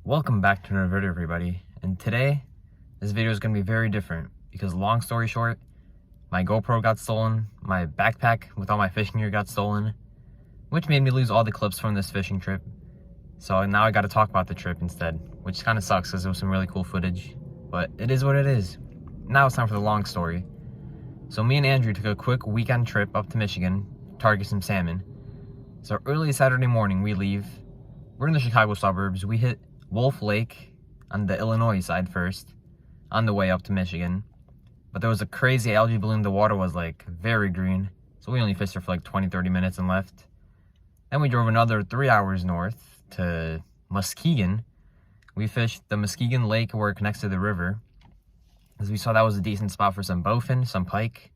Welcome back to another video, everybody. And today, this video is going to be very different because, long story short, my GoPro got stolen, my backpack with all my fishing gear got stolen, which made me lose all the clips from this fishing trip. So now I got to talk about the trip instead, which kind of sucks because it was some really cool footage, but it is what it is. Now it's time for the long story. So me and Andrew took a quick weekend trip up to Michigan to target some salmon. So early Saturday morning we leave. We're in the Chicago suburbs. We hit Wolf Lake on the Illinois side first on the way up to Michigan, but there was a crazy algae bloom. The water was like very green, so we only fished there for like 20-30 minutes and left. Then we drove another 3 hours north to Muskegon. We fished the Muskegon Lake where it connects to the river, as we saw that was a decent spot for some bowfin, some pike.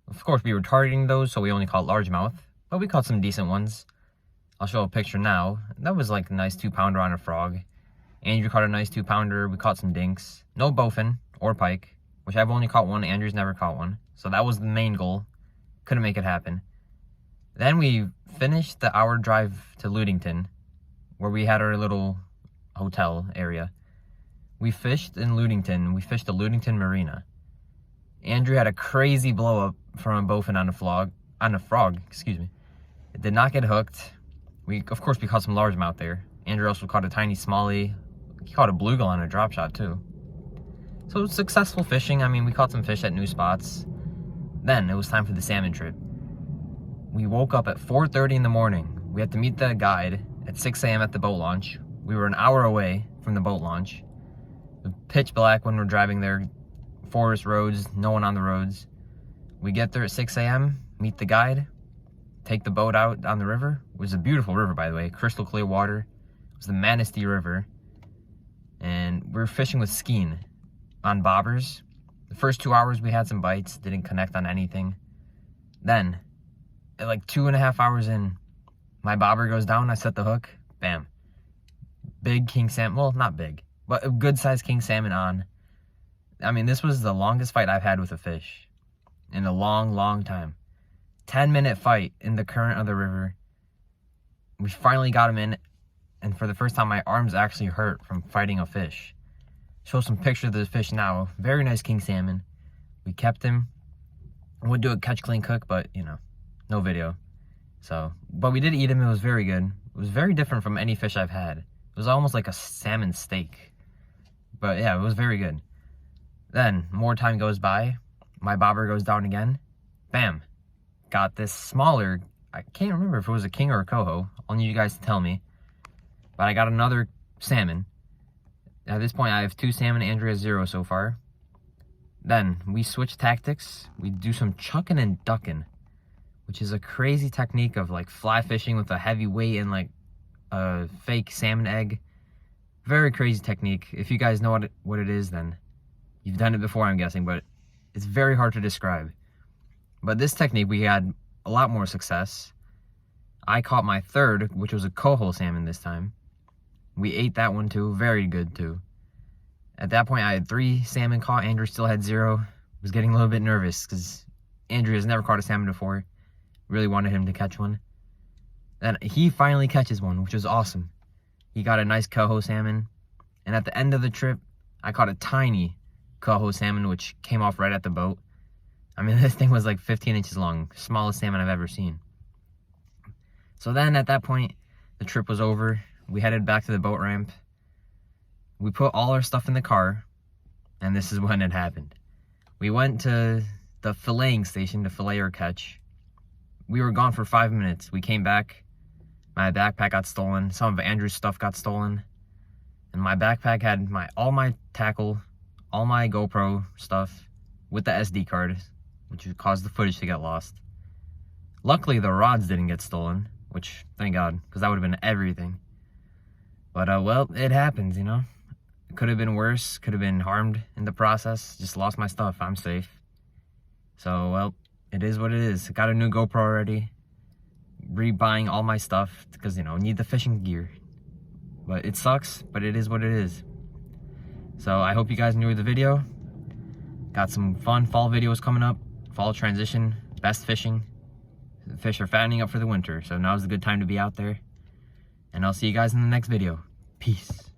Of course we were targeting those, so we only caught largemouth, but we caught some decent ones. I'll show a picture now. That was like a nice 2-pounder on a frog. Andrew caught a nice 2-pounder. We caught some dinks. No bowfin or pike, which I've only caught one. Andrew's never caught one. So that was the main goal. Couldn't make it happen. Then we finished the hour drive to Ludington, where we had our little hotel area. We fished in Ludington. We fished the Ludington Marina. Andrew had a crazy blow up from a bowfin on a frog. It did not get hooked. Of course, we caught some largemouth there. Andrew also caught a tiny smallie. He caught a bluegill on a drop shot too. So it was successful fishing. I mean, we caught some fish at new spots. Then it was time for the salmon trip. We woke up at 4:30 in the morning. We had to meet the guide at 6 a.m. at the boat launch. We were an hour away from the boat launch. It was pitch black when we're driving there. Forest roads, no one on the roads. We get there at 6 a.m., meet the guide, take the boat out on the river. It was a beautiful river, by the way, crystal clear water. It was the Manistee River. And we were fishing with skein on bobbers. The first 2 hours we had some bites, didn't connect on anything. Then, at like 2.5 hours in, my bobber goes down, I set the hook, bam. Big king salmon, well, not big, but a good sized king salmon on. I mean, this was the longest fight I've had with a fish in a long time. 10-minute fight in the current of the river. We finally got him in, and for the first time my arms actually hurt from fighting a fish. Show some pictures of the fish now. Very nice king salmon. We kept him. Would do a catch, clean, cook, but you know, no video. But we did eat him. It was very good. It was very different from any fish I've had. It was almost like a salmon steak. But yeah, it was very good. Then more time goes by. My bobber goes down again. Bam. Got this smaller, I can't remember if it was a king or a coho. I'll need you guys to tell me. But I got another salmon. At this point, I have 2 salmon. Andrew has 0 so far. Then we switch tactics. We do some chucking and ducking, which is a crazy technique of like fly fishing with a heavy weight and like a fake salmon egg. Very crazy technique. If you guys know what it is, then you've done it before, I'm guessing, but it's very hard to describe. But this technique, we had a lot more success. I caught my third, which was a coho salmon this time. We ate that one too, very good too. At that point, I had 3 salmon caught. Andrew still had 0. Was getting a little bit nervous because Andrew has never caught a salmon before. Really wanted him to catch one. Then he finally catches one, which was awesome. He got a nice coho salmon. And at the end of the trip, I caught a tiny coho salmon, which came off right at the boat. I mean, this thing was like 15 inches long. Smallest salmon I've ever seen. So then at that point, the trip was over. We headed back to the boat ramp. We put all our stuff in the car. And this is when it happened. We went to the filleting station to fillet or catch. We were gone for 5 minutes. We came back. My backpack got stolen. Some of Andrew's stuff got stolen. And my backpack had all my tackle, all my GoPro stuff with the SD card, which caused the footage to get lost. Luckily, the rods didn't get stolen, which, thank God, because that would have been everything. But, well, it happens, you know? It could have been worse, could have been harmed in the process. Just lost my stuff. I'm safe. So, well, it is what it is. Got a new GoPro already. Rebuying all my stuff, because, you know, need the fishing gear. But it sucks, but it is what it is. So, I hope you guys enjoyed the video. Got some fun fall videos coming up. Fall transition, best fishing. The fish are fattening up for the winter, so now's a good time to be out there. And I'll see you guys in the next video. Peace.